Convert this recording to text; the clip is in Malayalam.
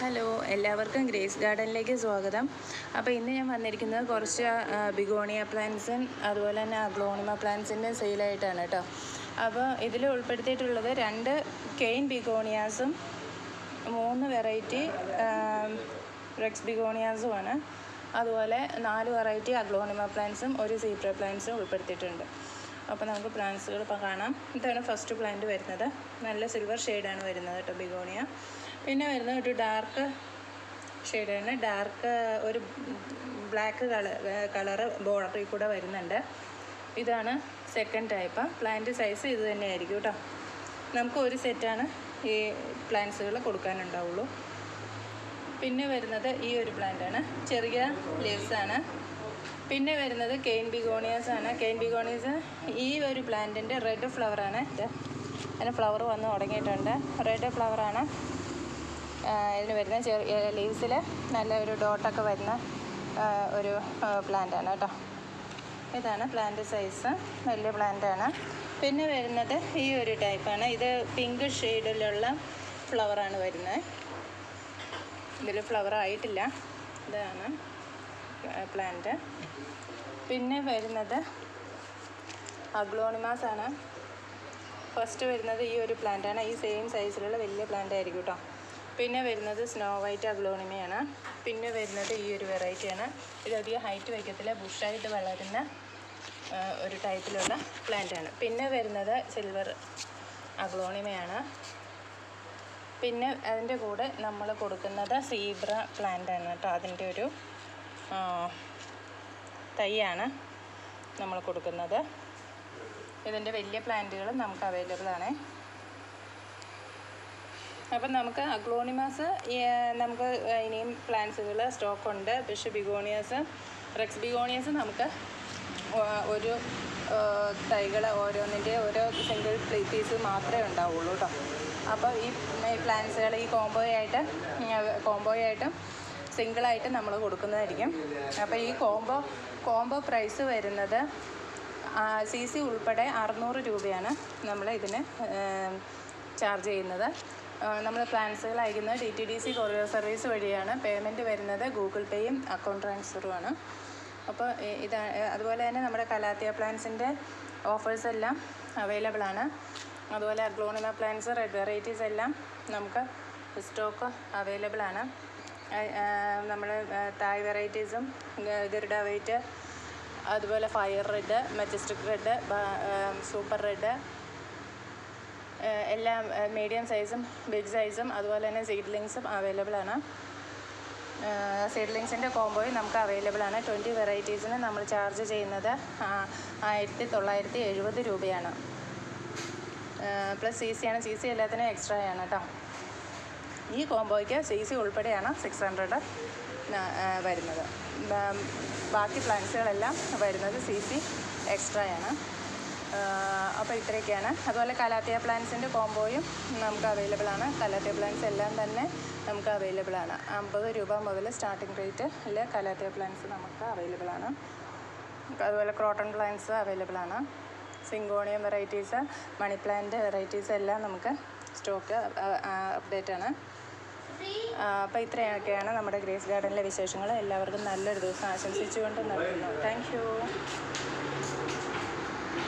ഹലോ, എല്ലാവർക്കും ഗ്രേസ് ഗാർഡനിലേക്ക് സ്വാഗതം. അപ്പോൾ ഇന്ന് ഞാൻ വന്നിരിക്കുന്നത് കുറച്ച് ബിഗോണിയ പ്ലാന്റ്സും അതുപോലെ തന്നെ അഗ്ലോണിമ പ്ലാന്റ്സിൻ്റെ സെയിലായിട്ടാണ് കേട്ടോ. അപ്പോൾ ഇതിൽ ഉൾപ്പെടുത്തിയിട്ടുള്ളത് 2 കെയിൻ ബിഗോണിയാസും 3 വെറൈറ്റി റെക്സ് ബിഗോണിയാസുമാണ്. അതുപോലെ 4 വെറൈറ്റി അഗ്ലോണിമ പ്ലാന്റ്സും 1 സീബ്ര പ്ലാന്റ്സും ഉൾപ്പെടുത്തിയിട്ടുണ്ട്. അപ്പോൾ നമുക്ക് പ്ലാന്റ്സുകൾ ഇപ്പോൾ കാണാം. ഇതാണ് ഫസ്റ്റ് പ്ലാന്റ് വരുന്നത്. നല്ല സിൽവർ ഷെയ്ഡാണ് വരുന്നത് കേട്ടോ ബിഗോണിയ. പിന്നെ വരുന്നത് ഒരു ഡാർക്ക് ഷെയ്ഡാണ്. ഡാർക്ക് ഒരു ബ്ലാക്ക് കളറ് ബോർഡറിൽ കൂടെ വരുന്നുണ്ട്. ഇതാണ് സെക്കൻഡ് ടൈപ്പ്. പ്ലാന്റ് സൈസ് ഇത് തന്നെയായിരിക്കും കേട്ടോ. നമുക്ക് ഒരു സെറ്റാണ് ഈ പ്ലാന്റ്സുകൾ കൊടുക്കാനുണ്ടാവുള്ളൂ. പിന്നെ വരുന്നത് ഈ ഒരു പ്ലാന്റാണ്. ചെറിയ ലീവ്സാണ്. പിന്നെ വരുന്നത് കെയിൻ ബിഗോണിയാസ് ആണ്. കെയിൻ ബിഗോണിയാസ് ഈ ഒരു പ്ലാന്റിൻ്റെ റെഡ് ഫ്ലവറാണ്. അതിന് ഫ്ലവർ വന്ന് തുടങ്ങിയിട്ടുണ്ട്. റെഡ് ഫ്ലവറാണ് ഇതിന് വരുന്ന. ചെറിയ ലീവ്സിൽ നല്ല ഒരു ഡോട്ടൊക്കെ വരുന്ന ഒരു പ്ലാന്റാണ് കേട്ടോ. ഇതാണ് പ്ലാന്റ് സൈസ്. വലിയ പ്ലാന്റാണ്. പിന്നെ വരുന്നത് ഈ ഒരു ടൈപ്പാണ്. ഇത് പിങ്ക് ഷെയ്ഡിലുള്ള ഫ്ലവറാണ് വരുന്നത്. ഇതിൽ ഫ്ലവർ ആയിട്ടില്ല. ഇതാണ് പ്ലാന്റ്. പിന്നെ വരുന്നത് അഗ്ലോണിമാസ് ആണ്. ഫസ്റ്റ് വരുന്നത് ഈ ഒരു പ്ലാന്റാണ്. ഈ സെയിം സൈസിലുള്ള വലിയ പ്ലാന്റ് ആയിരിക്കും കേട്ടോ. പിന്നെ വരുന്നത് സ്നോ വൈറ്റ് അഗ്ലോണിമയാണ്. പിന്നെ വരുന്നത് ഈ ഒരു വെറൈറ്റിയാണ്. ഇതധികം ഹൈറ്റ് വയ്ക്കത്തില്ല, ബുഷായിട്ട് വളരുന്ന ഒരു ടൈപ്പിലുള്ള പ്ലാന്റാണ്. പിന്നെ വരുന്നത് സിൽവർ അഗ്ലോണിമയാണ്. പിന്നെ അതിൻ്റെ കൂടെ നമ്മൾ കൊടുക്കുന്നത് സീബ്ര പ്ലാന്റാണ് കേട്ടോ. അതിൻ്റെ ഒരു തൈയാണ് നമ്മൾ കൊടുക്കുന്നത്. ഇതിൻ്റെ വലിയ പ്ലാന്റുകൾ നമുക്ക് അവൈലബിൾ ആണ്. അപ്പം നമുക്ക് അഗ്ലോണിമാസ് നമുക്ക് ഇനിയും പ്ലാന്റ്സുകൾ സ്റ്റോക്കുണ്ട്. പക്ഷേ ബിഗോണിയാസ്, റെക്സ് ബിഗോണിയാസ് നമുക്ക് ഒരു തൈകൾ ഓരോന്നിൻ്റെ ഓരോ സിംഗിൾ പീസ് മാത്രമേ ഉണ്ടാവുള്ളൂ കേട്ടോ. അപ്പോൾ ഈ പ്ലാന്റ്സുകൾ ഈ കോംബോയായിട്ടും സിംഗിളായിട്ട് നമ്മൾ കൊടുക്കുന്നതായിരിക്കും. അപ്പോൾ ഈ കോംബോ പ്രൈസ് വരുന്നത് CC ഉൾപ്പെടെ 600 രൂപയാണ് നമ്മൾ ഇതിന് ചാർജ് ചെയ്യുന്നത്. നമ്മൾ പ്ലാന്റ്സുകൾ അയക്കുന്നത് DTDC കൊറിയർ സർവീസ് വഴിയാണ്. പേയ്മെൻറ്റ് വരുന്നത് ഗൂഗിൾ പേയും അക്കൗണ്ട് ട്രാൻസ്ഫറുമാണ്. അപ്പോൾ അതുപോലെ തന്നെ നമ്മുടെ കലാത്തിയ പ്ലാന്റ്സിൻ്റെ ഓഫേഴ്സ് എല്ലാം അവൈലബിൾ ആണ്. അതുപോലെ അഗ്ലോണിമ പ്ലാന്റ്സ്, റെഡ് വെറൈറ്റീസ് എല്ലാം നമുക്ക് സ്റ്റോക്ക് അവൈലബിൾ ആണ്. നമ്മൾ തായ് വെറൈറ്റീസും ഗരുഡ വൈറ്റ്, അതുപോലെ fire red, majestic red, super red എല്ലാം മീഡിയം സൈസും ബിഗ് സൈസും അതുപോലെ തന്നെ സീഡ്ലിങ്സും അവൈലബിൾ ആണ്. സീഡ്ലിങ്സിൻ്റെ കോംബോയും നമുക്ക് അവൈലബിൾ ആണ്. 20 വെറൈറ്റീസിന് നമ്മൾ ചാർജ് ചെയ്യുന്നത് 1970 രൂപയാണ്. പ്ലസ് CC ആണ്. CC എല്ലാത്തിനും എക്സ്ട്രാ ആണ് കേട്ടോ. ഈ കോംബോയ്ക്ക് CC ഉൾപ്പെടെയാണ് 600 വരുന്നത്. ബാക്കി പ്ലാന്റ്സുകളെല്ലാം വരുന്നത് CC എക്സ്ട്രായാണ്. അപ്പോൾ ഇത്രയൊക്കെയാണ്. അതുപോലെ കലാത്തിയ പ്ലാന്റ്സിൻ്റെ കോംബോയും നമുക്ക് അവൈലബിൾ ആണ്. കലാത്തിയ പ്ലാന്റ്സ് എല്ലാം തന്നെ നമുക്ക് അവൈലബിൾ ആണ്. 50 രൂപ മുതൽ സ്റ്റാർട്ടിംഗ് റേറ്റിൽ കലാത്തിയ പ്ലാന്റ്സ് നമുക്ക് അവൈലബിൾ ആണ്. അതുപോലെ ക്രോട്ടൺ പ്ലാന്റ്സ് അവൈലബിൾ ആണ്. Syngonium varieties, money plant varieties എല്ലാം നമുക്ക് സ്റ്റോക്ക് അപ്ഡേറ്റ് ആണ്. അപ്പോൾ ഇത്രയൊക്കെയാണ് നമ്മുടെ ഗ്രേസ് ഗാർഡനിലെ വിശേഷങ്ങൾ. എല്ലാവർക്കും നല്ലൊരു ദിവസം ആശംസിച്ചുകൊണ്ട് നിർത്തുന്നു. Thank you.